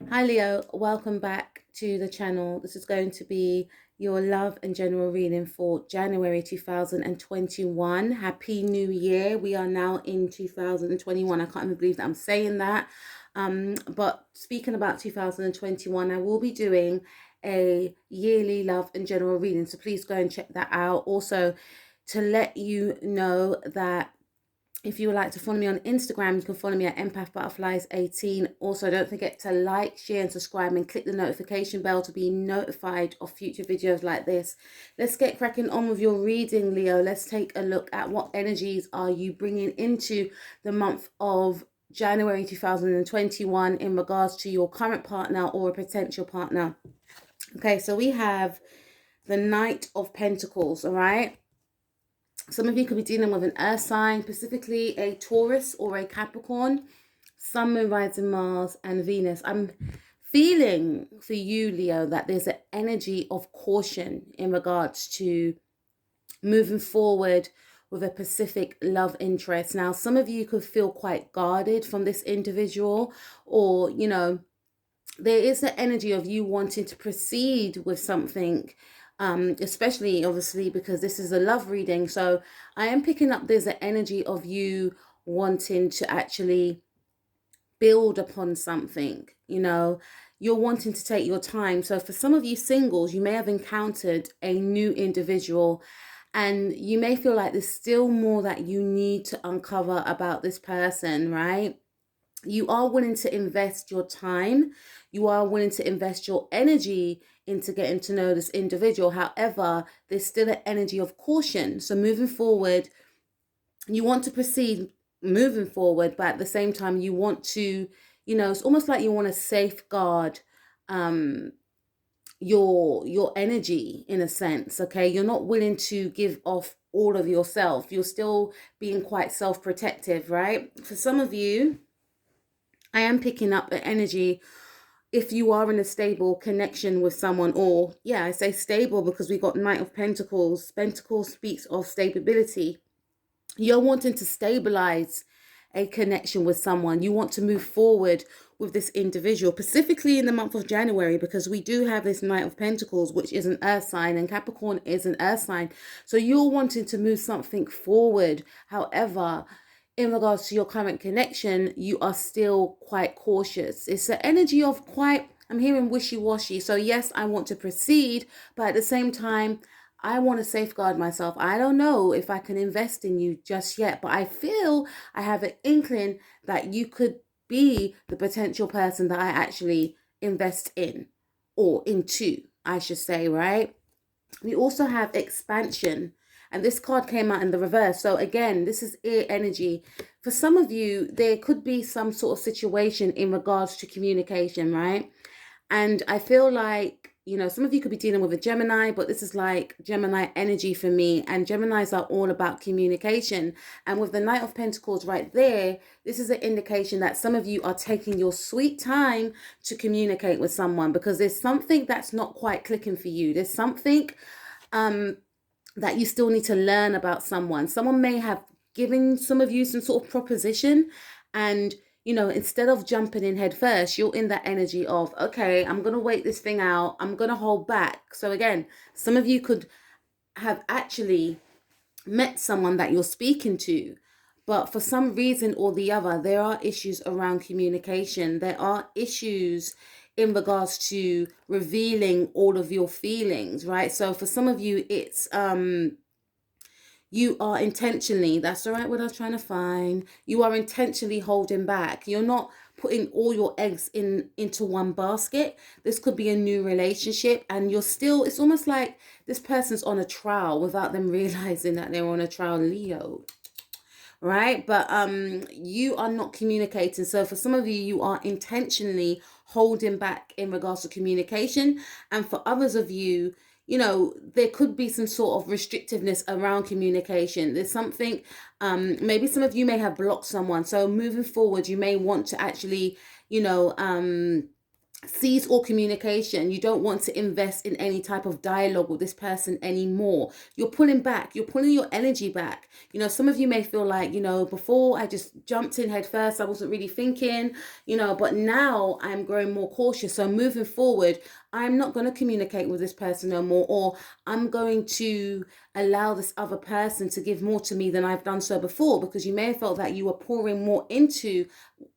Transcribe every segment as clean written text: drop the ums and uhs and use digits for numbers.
Hi Leo, welcome back to the channel. This is going to be your love and general reading for January 2021. Happy New Year. We are now in 2021. I can't even believe that I'm saying that. But speaking about 2021, I will be doing a yearly love and general reading. So please go and check that out. Also, to let you know that if you would like to follow me on Instagram, you can follow me at empathbutterflies18. Also, don't forget to like, share, and subscribe, and click the notification bell to be notified of future videos like this. Let's get cracking on with your reading, Leo. Let's take a look at what energies are you bringing into the month of January 2021 in regards to your current partner or a potential partner. Okay, so we have the Knight of Pentacles, all right? Some of you could be dealing with an earth sign, specifically a Taurus or a Capricorn, Sun, Moon, Rising, Mars, and Venus. I'm feeling for you, Leo, that there's an energy of caution in regards to moving forward with a specific love interest. Now, some of you could feel quite guarded from this individual, or, there is the energy of you wanting to proceed with something, especially obviously because this is a love reading. So I am picking up there's an energy of you wanting to actually build upon something, you're wanting to take your time. So for some of you singles, you may have encountered a new individual and you may feel like there's still more that you need to uncover about this person, right? You are willing to invest your time. You are willing to invest your energy into getting to know this individual. However, there's still an energy of caution. So moving forward, you want to proceed moving forward, but at the same time, you want to, it's almost like you want to safeguard your energy in a sense. Okay, you're not willing to give off all of yourself. You're still being quite self-protective, right? For some of you, I am picking up the energy if you are in a stable connection with someone, or yeah, I say stable because we got Knight of Pentacles. Pentacles speaks of stability. You're wanting to stabilize a connection with someone. You want to move forward with this individual, specifically in the month of January, because we do have this Knight of Pentacles, which is an earth sign, and Capricorn is an earth sign. So you're wanting to move something forward. However, in regards to your current connection, you are still quite cautious. It's the energy of quite, I'm hearing wishy-washy. So yes, I want to proceed, but at the same time, I want to safeguard myself. I don't know if I can invest in you just yet, but I feel I have an inkling that you could be the potential person that I actually invest in, or into, I should say, right? We also have expansion, and this card came out in the reverse. So again, this is air energy. For some of you, there could be some sort of situation in regards to communication, right? And I feel like, some of you could be dealing with a Gemini, but this is like Gemini energy for me. And Geminis are all about communication. And with the Knight of Pentacles right there, this is an indication that some of you are taking your sweet time to communicate with someone, because there's something that's not quite clicking for you. There's something that you still need to learn about someone. Someone may have given some of you some sort of proposition, and instead of jumping in head first, you're in that energy of, okay, I'm going to wait this thing out. I'm going to hold back. So again, some of you could have actually met someone that you're speaking to, but for some reason or the other, there are issues around communication. There are issues in regards to revealing all of your feelings, right? So for some of you, it's you are intentionally, that's the right word I was trying to find, you are intentionally holding back. You're not putting all your eggs into one basket. This could be a new relationship, and you're still, it's almost like this person's on a trial without them realizing that they're on a trial, Leo, right? But you are not communicating. So for some of you, you are intentionally holding back in regards to communication, and for others of you, there could be some sort of restrictiveness around communication. There's something, maybe some of you may have blocked someone. So moving forward, you may want to actually, cease all communication. You don't want to invest in any type of dialogue with this person anymore. You're pulling back. You're pulling your energy back. Some of you may feel like, before I just jumped in head first. I wasn't really thinking, but now I'm growing more cautious. So moving forward, I'm not going to communicate with this person no more, or I'm going to allow this other person to give more to me than I've done so before, because you may have felt that you were pouring more into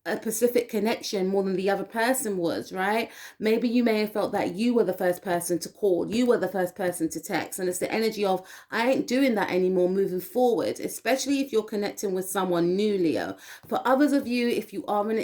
a specific connection more than the other person was, right? Maybe you may have felt that you were the first person to call, you were the first person to text, and it's the energy of, I ain't doing that anymore moving forward, especially if you're connecting with someone new, Leo. For others of you, if you are in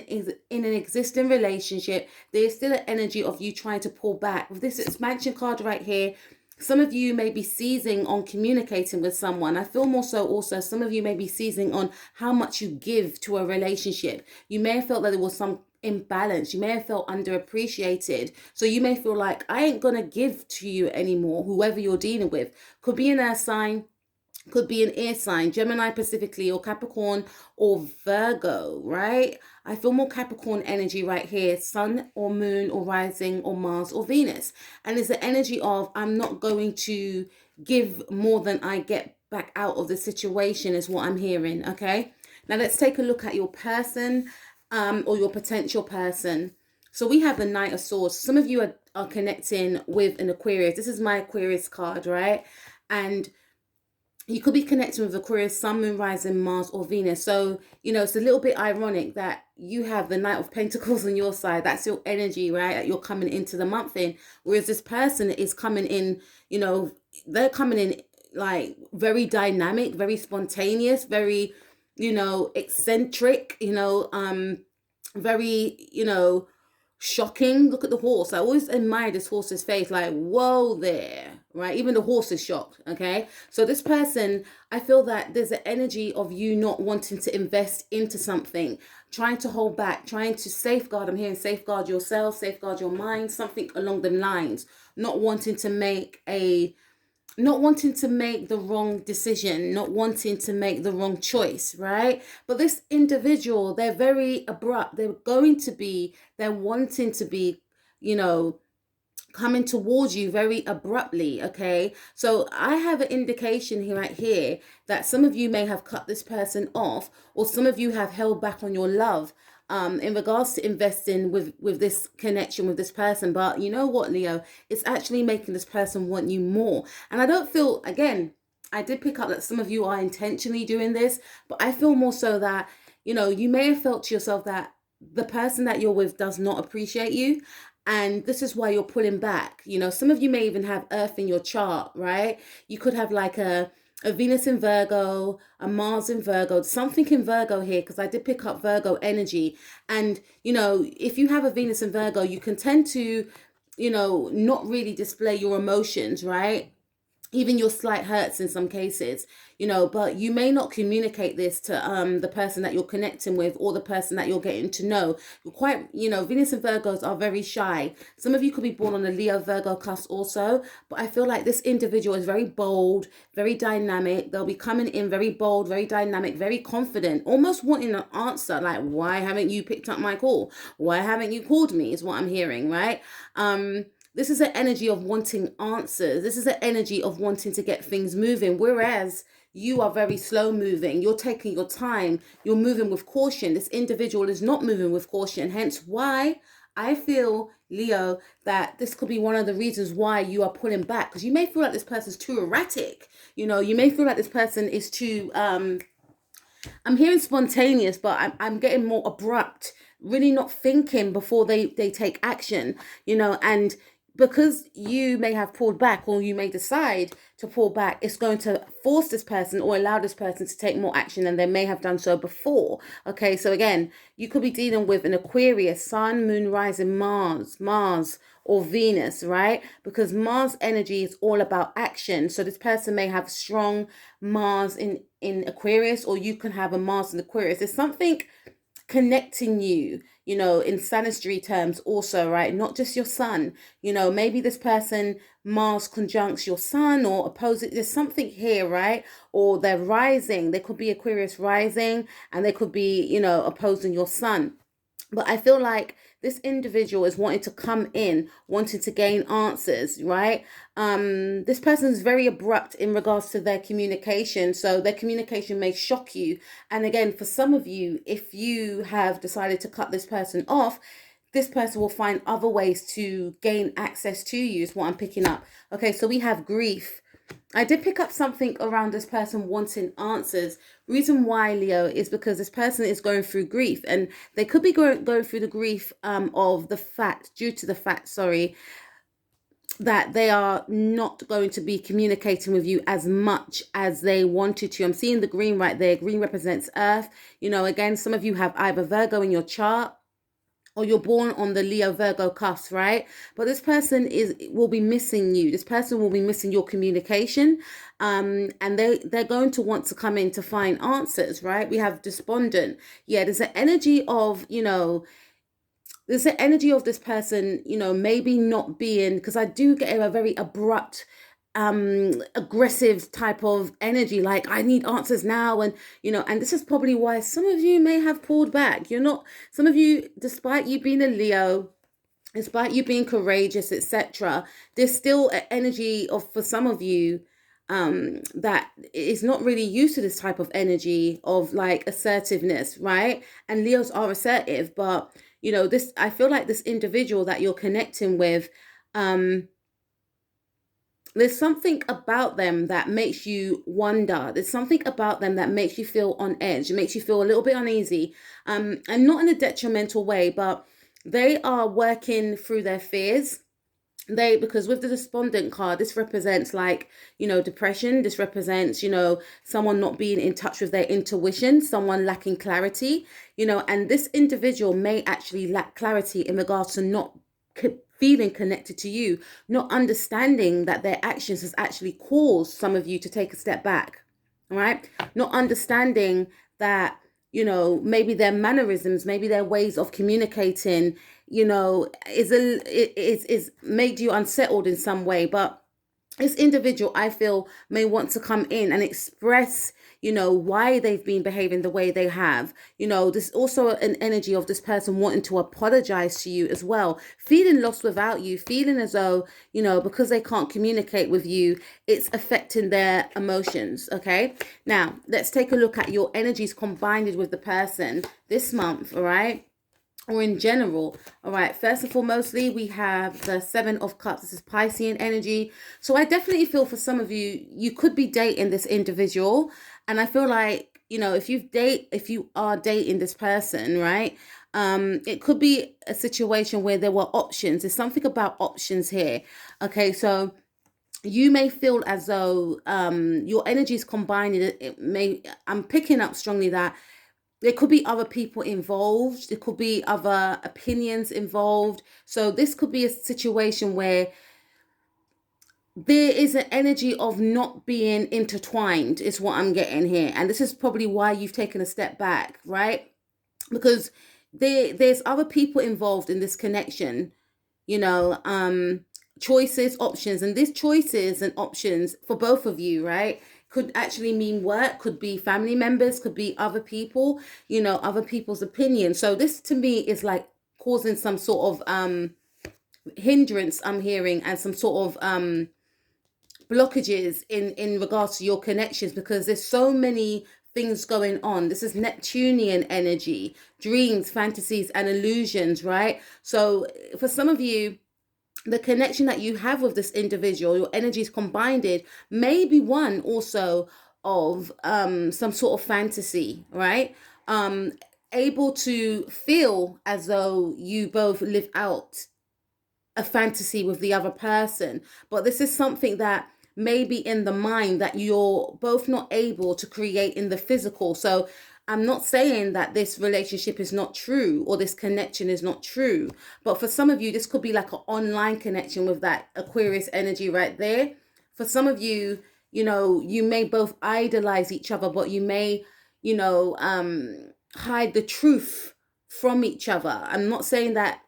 an existing relationship, there's still an energy of you trying to pull back. With this expansion card right here, some of you may be seizing on communicating with someone. I feel more so also some of you may be seizing on how much you give to a relationship. You may have felt that there was some imbalance. You may have felt underappreciated. So you may feel like, I ain't going to give to you anymore, whoever you're dealing with. Could be an earth sign, could be an air sign, Gemini specifically, or Capricorn or Virgo, right? I feel more Capricorn energy right here, sun or moon or rising or Mars or Venus. And it's the energy of, I'm not going to give more than I get back out of the situation is what I'm hearing, okay? Now let's take a look at your person or your potential person. So we have the Knight of Swords. Some of you are connecting with an Aquarius. This is my Aquarius card, right? And you could be connecting with Aquarius, Sun, Moon, Rising, Mars, or Venus. So, it's a little bit ironic that you have the Knight of Pentacles on your side. That's your energy, right? That you're coming into the month in. Whereas this person is coming in, they're coming in like very dynamic, very spontaneous, very, eccentric, very, shocking. Look at the horse. I always admire this horse's face, like, whoa there, right? Even the horse is shocked, okay? So this person, I feel that there's an energy of you not wanting to invest into something, trying to hold back, trying to safeguard. I'm hearing safeguard yourself, safeguard your mind, something along the lines, not wanting to make the wrong decision, not wanting to make the wrong choice, right? But this individual, they're very abrupt. They're wanting to be, coming towards you very abruptly, okay? So I have an indication here, right here, that some of you may have cut this person off, or some of you have held back on your love in regards to investing with this connection with this person. But you know what, Leo? It's actually making this person want you more. And I don't feel, again, I did pick up that some of you are intentionally doing this, but I feel more so that, you may have felt to yourself that the person that you're with does not appreciate you. And this is why you're pulling back. Some of you may even have Earth in your chart, right? You could have like a Venus in Virgo, a Mars in Virgo, something in Virgo here, because I did pick up Virgo energy. And, if you have a Venus in Virgo, you can tend to, not really display your emotions, right? Even your slight hurts in some cases, but you may not communicate this to the person that you're connecting with, or the person that you're getting to know. You're quite, Venus and Virgos are very shy. Some of you could be born on a Leo Virgo cusp also, but I feel like this individual is very bold, very dynamic. They'll be coming in very bold, very dynamic, very confident, almost wanting an answer, like, why haven't you picked up my call? Why haven't you called me, is what I'm hearing, right? This is an energy of wanting answers. This is an energy of wanting to get things moving. Whereas you are very slow moving. You're taking your time. You're moving with caution. This individual is not moving with caution. Hence why I feel, Leo, that this could be one of the reasons why you are pulling back. Because you may feel like this person's too erratic. You may feel like this person is too, I'm hearing spontaneous, but I'm getting more abrupt, really not thinking before they take action, and because you may have pulled back, or you may decide to pull back, it's going to force this person or allow this person to take more action than they may have done so before. Okay, so again, you could be dealing with an Aquarius, Sun, Moon, Rising, Mars, or Venus, right? Because Mars energy is all about action. So this person may have strong Mars in Aquarius, or you can have a Mars in Aquarius. There's something connecting you, in sanitary terms also, right? Not just your sun. Maybe this person, Mars conjuncts your sun, or opposite. There's something here, right? Or they're rising. They could be Aquarius rising, and they could be, opposing your sun. But I feel like this individual is wanting to come in, wanting to gain answers, right? This person is very abrupt in regards to their communication, so their communication may shock you. And again, for some of you, if you have decided to cut this person off, this person will find other ways to gain access to you, is what I'm picking up. Okay, so we have grief. I did pick up something around this person wanting answers. Reason why, Leo, is because this person is going through grief, and they could be going through the grief of the fact, due to the fact, sorry, that they are not going to be communicating with you as much as they wanted to. I'm seeing the green right there. Green represents earth. You know, again, some of you have either Virgo in your chart, or you're born on the Leo Virgo cusp, right? But this person will be missing you. This person will be missing your communication, and they're going to want to come in to find answers, right? We have despondent. Yeah, there's an energy of, there's an energy of this person, maybe not being, because I do get a very abrupt, aggressive type of energy, like I need answers now. And and this is probably why some of you may have pulled back. Some of you, despite you being a Leo, despite you being courageous, etc., there's still an energy of, for some of you, that is not really used to this type of energy of like assertiveness, right? And Leos are assertive, but this, I feel like this individual that you're connecting with, there's something about them that makes you wonder. There's something about them that makes you feel on edge. It makes you feel a little bit uneasy, and not in a detrimental way, but they are working through their fears. Because with the despondent card, this represents like, depression. This represents, someone not being in touch with their intuition, someone lacking clarity, and this individual may actually lack clarity in regards to not feeling connected to you, not understanding that their actions has actually caused some of you to take a step back, all right? Not understanding that, maybe their mannerisms, maybe their ways of communicating, is made you unsettled in some way. But this individual, I feel, may want to come in and express, why they've been behaving the way they have. There's also an energy of this person wanting to apologize to you as well, feeling lost without you, feeling as though, because they can't communicate with you, it's affecting their emotions. Okay, now let's take a look at your energies combined with the person this month, all right? Or in general. All right, first and foremostly, we have the Seven of Cups. This is Piscean energy. So I definitely feel for some of you, you could be dating this individual. And I feel like, if you are dating this person, right, it could be a situation where there were options. There's something about options here. Okay, so you may feel as though your energies combined, I'm picking up strongly that there could be other people involved. There could be other opinions involved. So this could be a situation where there is an energy of not being intertwined, is what I'm getting here. And this is probably why you've taken a step back, right? Because there's other people involved in this connection, choices, options. And these choices and options for both of you, right, could actually mean work, could be family members, could be other people, other people's opinions. So this to me is like causing some sort of hindrance, I'm hearing, and some sort of blockages in regards to your connections, because there's so many things going on. This is Neptunian energy, dreams, fantasies, and illusions, right? So for some of you, the connection that you have with this individual, your energies combined, may be one also of some sort of fantasy, right? Able to feel as though you both live out a fantasy with the other person. But this is something that may be in the mind that you're both not able to create in the physical. So I'm not saying that this relationship is not true or this connection is not true, but for some of you, this could be like an online connection with that Aquarius energy right there. For some of you, you may both idolize each other, but you may, hide the truth from each other. I'm not saying that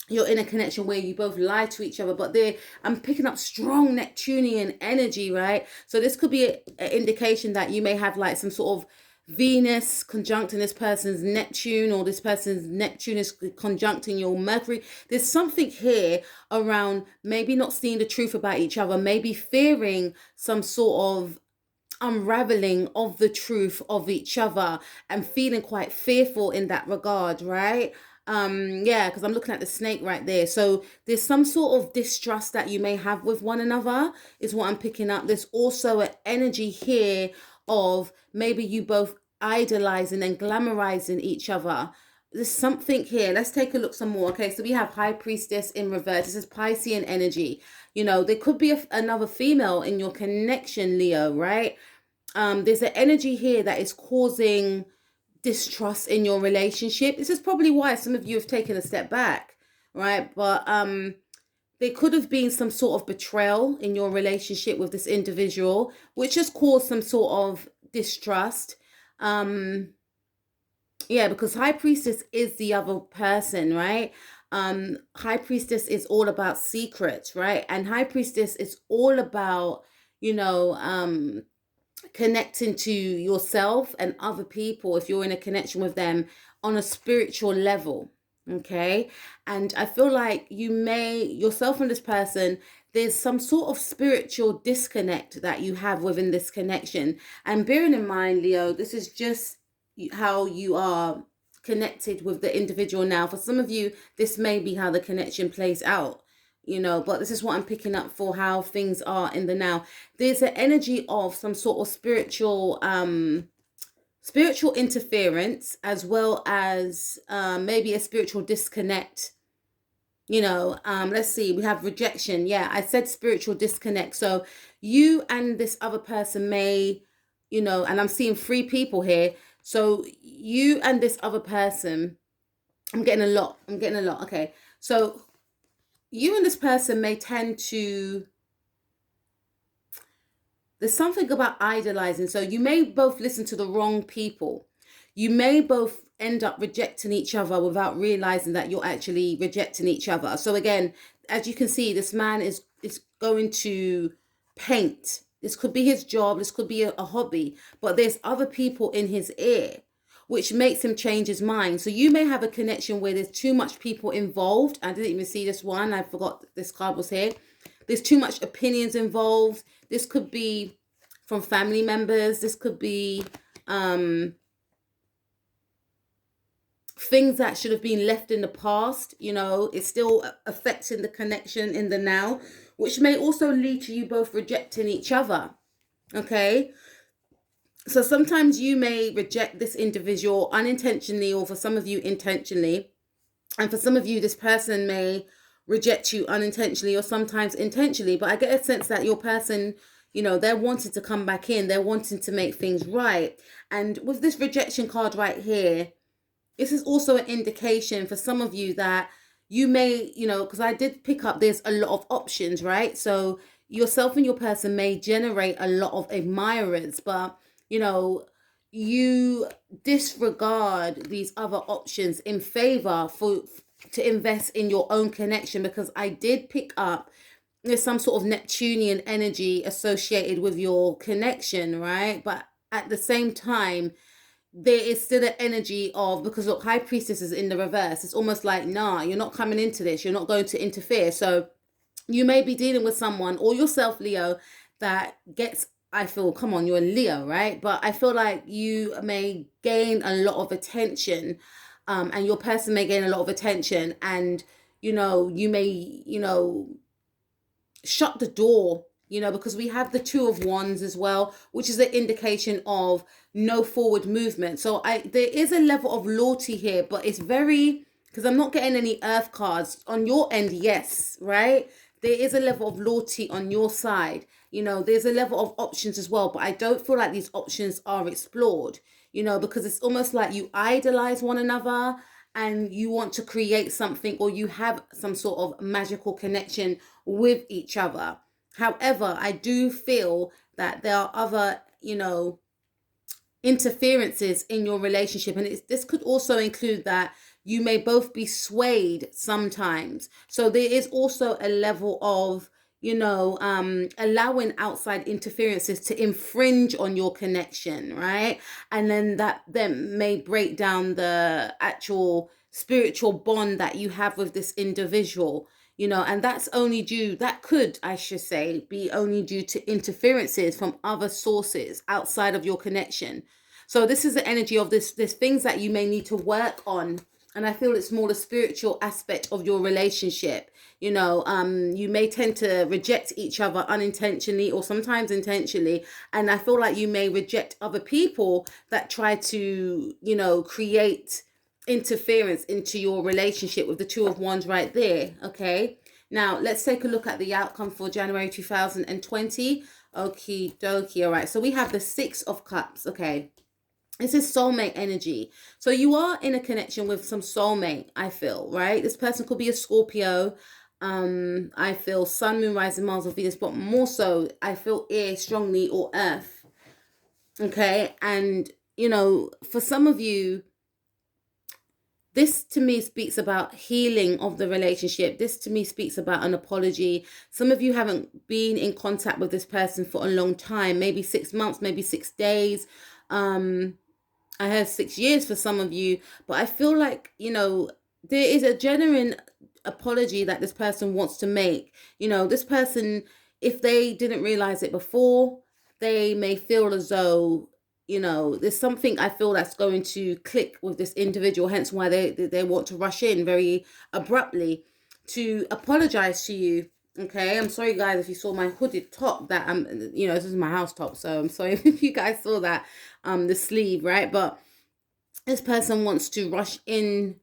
you're in a connection where you both lie to each other, but I'm picking up strong Neptunian energy, right? So this could be an indication that you may have like some sort of Venus conjuncting this person's Neptune, or this person's Neptune is conjuncting your Mercury. There's something here around maybe not seeing the truth about each other, maybe fearing some sort of unraveling of the truth of each other, and feeling quite fearful in that regard, right? Yeah, because I'm looking at the snake right there. So there's some sort of distrust that you may have with one another, is what I'm picking up. There's also an energy here of maybe you both idolizing and glamorizing each other. There's something here. Let's take a look some more. Okay, so we have High Priestess in reverse. This is Piscean energy. You know, there could be another female in your connection, Leo, right? There's an energy here that is causing distrust in your relationship. This is probably why some of you have taken a step back, right? But there could have been some sort of betrayal in your relationship with this individual, which has caused some sort of distrust. Yeah, because High Priestess is the other person, right? High Priestess is all about secrets, right? And High Priestess is all about, you know, connecting to yourself and other people, if you're in a connection with them on a spiritual level. Okay. And I feel like you may, yourself and this person, there's some sort of spiritual disconnect that you have within this connection. And bearing in mind, Leo, this is just how you are connected with the individual now. For some of you, this may be how the connection plays out, you know, but this is what I'm picking up for how things are in the now. There's an energy of some sort of spiritual interference, as well as maybe a spiritual disconnect. You know, let's see, we have rejection. Yeah, I said spiritual disconnect. So you and this other person may, you know, and I'm seeing 3 people here. So you and this other person, I'm getting a lot. Okay. So you and this person may tend to, there's something about idolizing. So you may both listen to the wrong people. You may both end up rejecting each other without realizing that you're actually rejecting each other. So again, as you can see, this man is going to paint. This could be his job. This could be a hobby. But there's other people in his ear, which makes him change his mind. So you may have a connection where there's too much people involved. I didn't even see this one. I forgot this card was here. There's too much opinions involved. This could be from family members. This could be things that should have been left in the past. You know, it's still affecting the connection in the now, which may also lead to you both rejecting each other. Okay. So sometimes you may reject this individual unintentionally, or for some of you intentionally. And for some of you, this person may reject you unintentionally or sometimes intentionally. But I get a sense that your person, you know, they're wanting to come back in. They're wanting to make things right. And with this rejection card right here, this is also an indication for some of you that you may, you know, because I did pick up there's a lot of options, right? So yourself and your person may generate a lot of admirers, but, you know, you disregard these other options in favor to invest in your own connection, because I did pick up there's some sort of Neptunian energy associated with your connection, right? But at the same time, there is still an energy of, because look, High Priestess is in the reverse. It's almost like, nah, you're not coming into this. You're not going to interfere. So you may be dealing with someone, or yourself, Leo, that gets, I feel, come on, you're a Leo, right? But I feel like you may gain a lot of attention, and your person may gain a lot of attention, and, you know, you may, you know, shut the door, you know, because we have the 2 of Wands as well, which is an indication of no forward movement. So there is a level of loyalty here, but it's very, because I'm not getting any earth cards on your end. Yes, right? There is a level of loyalty on your side. You know, there's a level of options as well, but I don't feel like these options are explored, you know, because it's almost like you idolize one another and you want to create something, or you have some sort of magical connection with each other. However, I do feel that there are other, you know, interferences in your relationship, and this could also include that you may both be swayed sometimes. So there is also a level of, allowing outside interferences to infringe on your connection, right? And then that then may break down the actual spiritual bond that you have with this individual, and that could, I should say, be only due to interferences from other sources outside of your connection. So this is the energy of this things that you may need to work on. And I feel it's more the spiritual aspect of your relationship. You may tend to reject each other unintentionally or sometimes intentionally. And I feel like you may reject other people that try to, create interference into your relationship with the Two of Wands right there. Okay. Now let's take a look at the outcome for January 2020. Okie dokie. All right. So we have the Six of Cups. Okay. This is soulmate energy. So you are in a connection with some soulmate, I feel, right? This person could be a Scorpio. I feel Sun, Moon, Rising, Mars, or Venus, but more so, I feel air strongly, or earth. Okay. And, for some of you, this to me speaks about healing of the relationship. This to me speaks about an apology. Some of you haven't been in contact with this person for a long time, maybe 6 months, maybe 6 days. I heard 6 years for some of you, but I feel like, there is a genuine apology that this person wants to make. This person, if they didn't realize it before, they may feel as though, there's something I feel that's going to click with this individual, hence why they want to rush in very abruptly to apologize to you. Okay, I'm sorry guys if you saw my hooded top that this is my house top, so I'm sorry if you guys saw that, the sleeve, right? But this person wants to rush in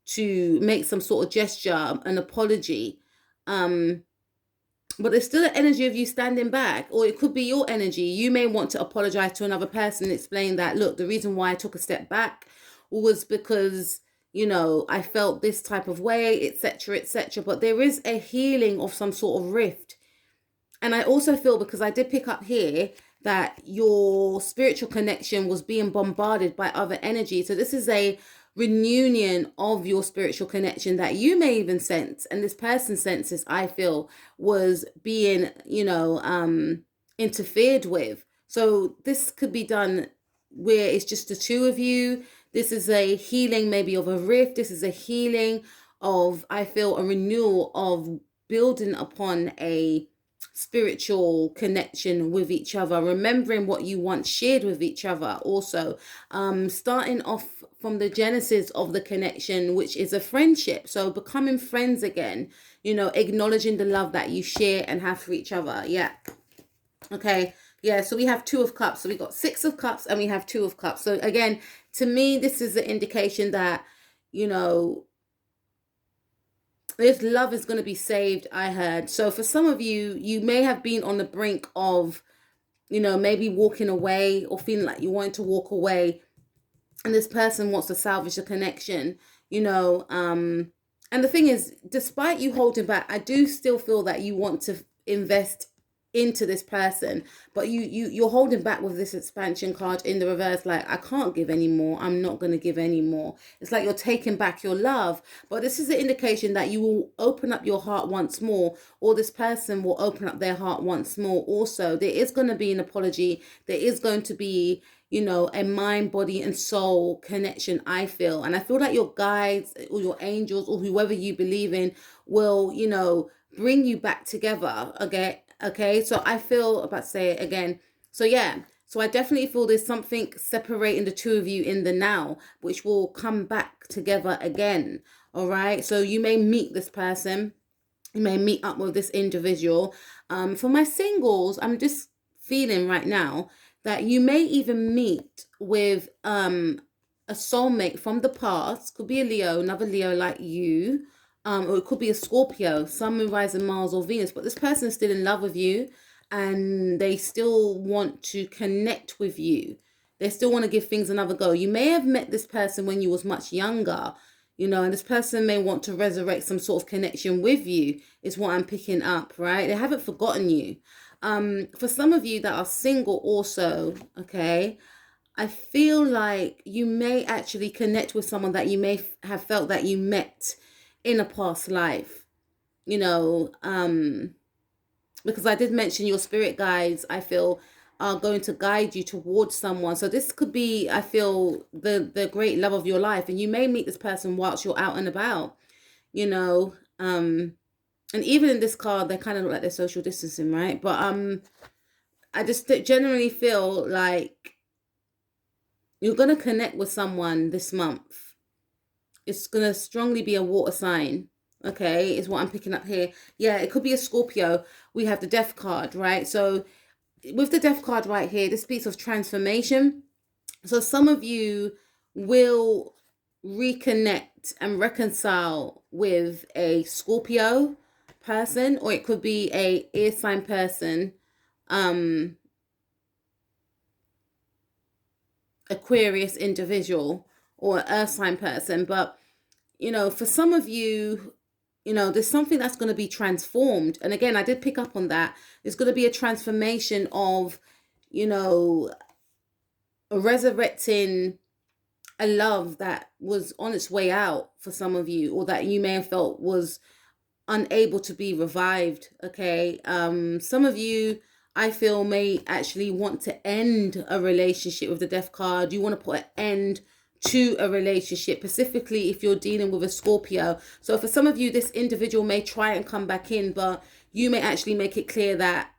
to make some sort of gesture, an apology, but there's still an energy of you standing back, or it could be your energy. You may want to apologize to another person and explain that, look, the reason why I took a step back was because I felt this type of way, etc., etc. But there is a healing of some sort of rift. And I also feel, because I did pick up here, that your spiritual connection was being bombarded by other energy. So this is a reunion of your spiritual connection that you may even sense, and this person senses, I feel, was being, interfered with. So this could be done where it's just the two of you. This is a healing maybe of a rift. This is a healing of, I feel, a renewal of building upon a spiritual connection with each other, remembering what you once shared with each other. Also, starting off from the genesis of the connection, which is a friendship. So becoming friends again, acknowledging the love that you share and have for each other. Yeah. Okay. Yeah, so we have Two of Cups. So we got Six of Cups and we have Two of Cups. So again, to me, this is an indication that, this love is going to be saved, I heard. So for some of you, you may have been on the brink of, maybe walking away or feeling like you want to walk away. And this person wants to salvage the connection, and the thing is, despite you holding back, I do still feel that you want to invest into this person, but you're holding back with this expansion card in the reverse. Like, I can't give anymore, I'm not going to give anymore. It's like you're taking back your love, but this is the indication that you will open up your heart once more, or this person will open up their heart once more. Also, there is going to be an apology. There is going to be, a mind, body, and soul connection, I feel. And I feel like your guides or your angels or whoever you believe in will, bring you back together. Okay, so I feel, about to say it again. So yeah, so I definitely feel there's something separating the two of you in the now, which will come back together again. All right, so you may meet this person. You may meet up with this individual. For my singles, I'm just feeling right now that you may even meet with a soulmate from the past. Could be a Leo, another Leo like you. Or it could be a Scorpio, Sun, Moon, Rising, Mars, or Venus. But this person is still in love with you, and they still want to connect with you. They still want to give things another go. You may have met this person when you was much younger, and this person may want to resurrect some sort of connection with you, is what I'm picking up, right? They haven't forgotten you. For some of you that are single also, okay, I feel like you may actually connect with someone that you may have felt that you met in a past life. because I did mention your spirit guides, I feel, are going to guide you towards someone. So this could be, I feel, the great love of your life, and you may meet this person whilst you're out and about, you know. And even in this card, they kind of look like they're social distancing, right? But I just generally feel like you're gonna connect with someone this month. It's gonna strongly be a water sign. Okay, is what I'm picking up here. Yeah, it could be a Scorpio. We have the Death card, right? So with the Death card right here, this speaks of transformation. So some of you will reconnect and reconcile with a Scorpio person, or it could be a air sign person, Aquarius individual, or earth sign person. But you know, for some of you, you know, there's something that's going to be transformed. And again, I did pick up on that. There's going to be a transformation of, you know, resurrecting a love that was on its way out for some of you, or that you may have felt was unable to be revived. Okay, some of you, I feel, may actually want to end a relationship with the Death card. You want to put an end to a relationship, specifically if you're dealing with a Scorpio. So for some of you, this individual may try and come back in, but you may actually make it clear that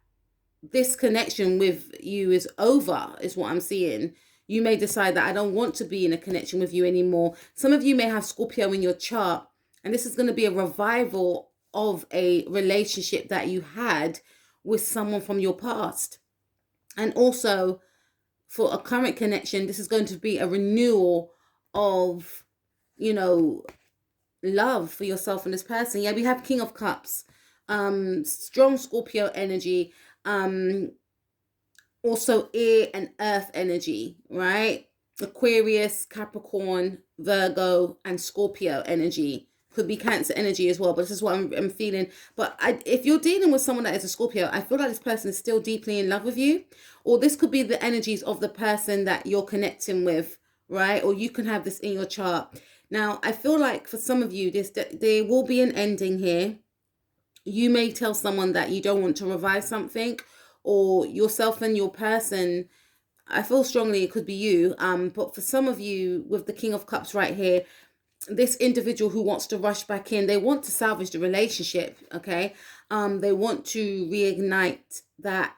this connection with you is over, is what I'm seeing. You may decide that I don't want to be in a connection with you anymore. Some of you may have Scorpio in your chart, and this is going to be a revival of a relationship that you had with someone from your past. And also for a current connection, this is going to be a renewal of, you know, love for yourself and this person. Yeah, we have King of Cups, strong Scorpio energy, also air and earth energy, right? Aquarius, Capricorn, Virgo, and Scorpio energy. Could be Cancer energy as well, but this is what I'm feeling. But if you're dealing with someone that is a Scorpio, I feel like this person is still deeply in love with you. Or this could be the energies of the person that you're connecting with, right? Or you can have this in your chart. Now, I feel like for some of you, there will be an ending here. You may tell someone that you don't want to revive something, or yourself and your person, I feel strongly it could be you. But for some of you, with the King of Cups right here, this individual who wants to rush back in, they want to salvage the relationship. Okay, they want to reignite that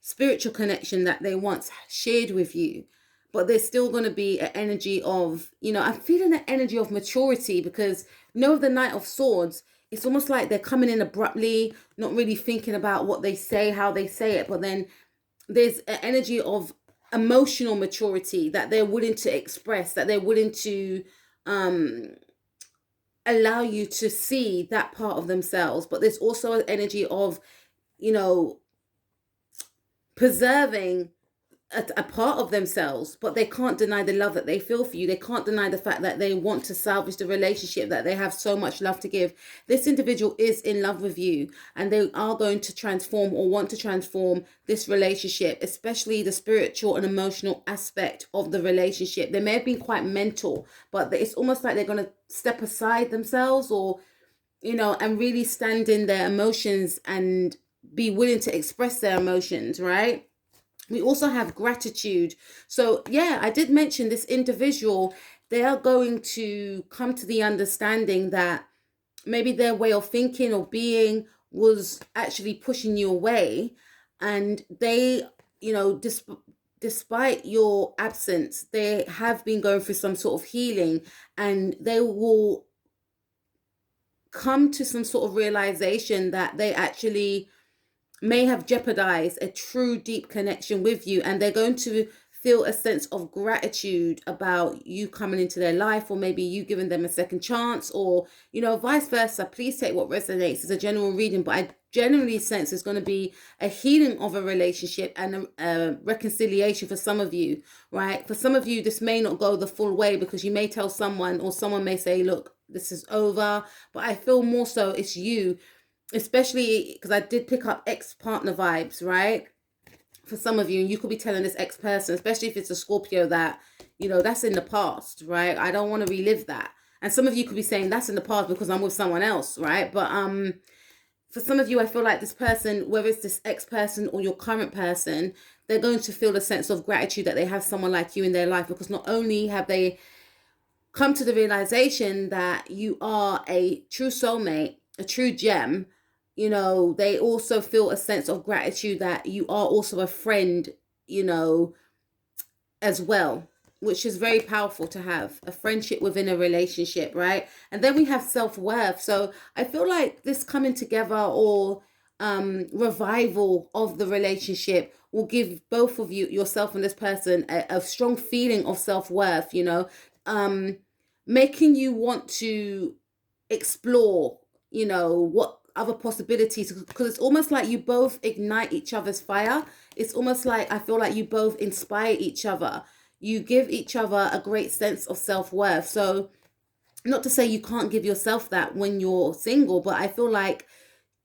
spiritual connection that they once shared with you. But there's still going to be an energy of, you know, I'm feeling an energy of maturity, because, you know, the Knight of Swords, it's almost like they're coming in abruptly, not really thinking about what they say, how they say it. But then there's an energy of emotional maturity that they're willing to express, that they're willing to allow you to see that part of themselves. But there's also an energy of, you know, preserving a part of themselves, but they can't deny the love that they feel for you. They can't deny the fact that they want to salvage the relationship, that they have so much love to give. This individual is in love with you, and they are going to transform, or want to transform, this relationship, especially the spiritual and emotional aspect of the relationship. They may have been quite mental, but it's almost like they're going to step aside themselves, or, you know, and really stand in their emotions and be willing to express their emotions, right? We also have gratitude. So yeah, I did mention this individual, they are going to come to the understanding that maybe their way of thinking or being was actually pushing you away, and they, you know, despite your absence, they have been going through some sort of healing, and they will come to some sort of realization that they actually may have jeopardized a true deep connection with you, and they're going to feel a sense of gratitude about you coming into their life, or maybe you giving them a second chance, or, you know, vice versa. Please take what resonates. It's a general reading, but I generally sense there's going to be a healing of a relationship and a reconciliation for some of you, right? For some of you, this may not go the full way, because you may tell someone, or someone may say, look, this is over. But I feel more so it's you, especially because I did pick up ex-partner vibes, right? For some of you, and you could be telling this ex-person, especially if it's a Scorpio, that, you know, that's in the past, right? I don't want to relive that. And some of you could be saying that's in the past because I'm with someone else, right? But for some of you, I feel like this person, whether it's this ex-person or your current person, they're going to feel a sense of gratitude that they have someone like you in their life, because not only have they come to the realization that you are a true soulmate, a true gem, they also feel a sense of gratitude that you are also a friend, you know, as well, which is very powerful to have a friendship within a relationship, right? And then we have self-worth. So I feel like this coming together or revival of the relationship will give both of you, yourself and this person, a strong feeling of self-worth, making you want to explore, what other possibilities, because it's almost like you both ignite each other's fire. It's almost like I feel like you both inspire each other. You give each other a great sense of self-worth. So not to say you can't give yourself that when you're single, but I feel like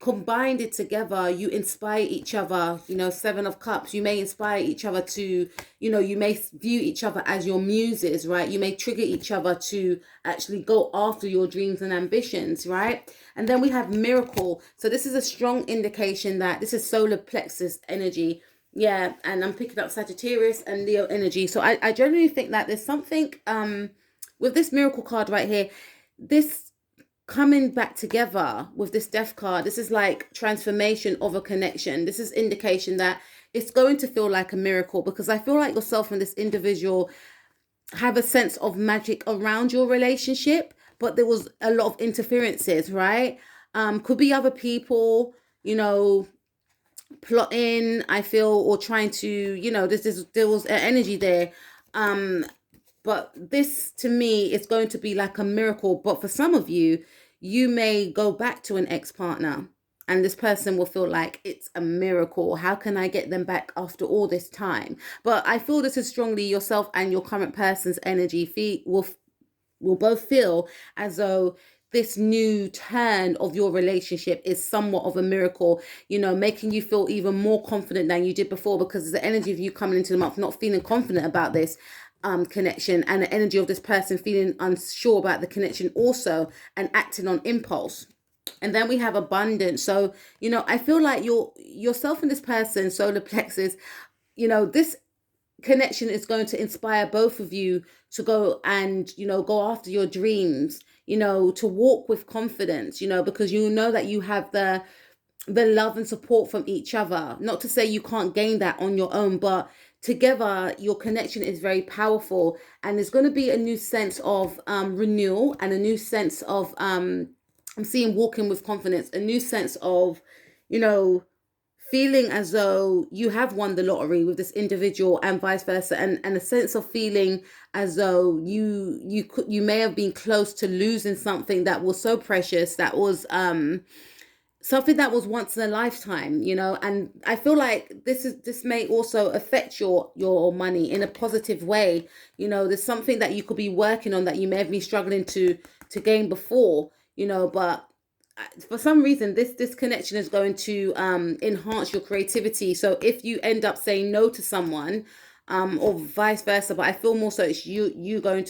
combined it together, you inspire each other. Seven of Cups, you may inspire each other to, you may view each other as your muses, right? You may trigger each other to actually go after your dreams and ambitions, right? And then we have Miracle. So this is a strong indication that this is solar plexus energy. Yeah, and I'm picking up Sagittarius and Leo energy. So I generally think that there's something with this Miracle card right here, this coming back together with this Death card. This is like transformation of a connection. This is indication that it's going to feel like a miracle, because I feel like yourself and this individual have a sense of magic around your relationship, but there was a lot of interferences, right? Could be other people, plotting, I feel, or trying to, there was an energy there. But this to me is going to be like a miracle. But for some of you, you may go back to an ex-partner and this person will feel like it's a miracle. How can I get them back after all this time? But I feel this is strongly yourself and your current person's energy will both feel as though this new turn of your relationship is somewhat of a miracle, making you feel even more confident than you did before, because the energy of you coming into the month not feeling confident about this connection, and the energy of this person feeling unsure about the connection also and acting on impulse. And then we have abundance. So I feel like yourself and this person, solar plexus, this connection is going to inspire both of you to go and go after your dreams, to walk with confidence, because that you have the love and support from each other. Not to say you can't gain that on your own, but together your connection is very powerful, and there's going to be a new sense of renewal, and a new sense of I'm seeing walking with confidence, a new sense of feeling as though you have won the lottery with this individual, and vice versa, and a sense of feeling as though you may have been close to losing something that was so precious, that was something that was once in a lifetime, and I feel like this may also affect your money in a positive way. There's something that you could be working on that you may have been struggling to gain before, but for some reason this connection is going to enhance your creativity. So if you end up saying no to someone, or vice versa, but I feel more so it's you going to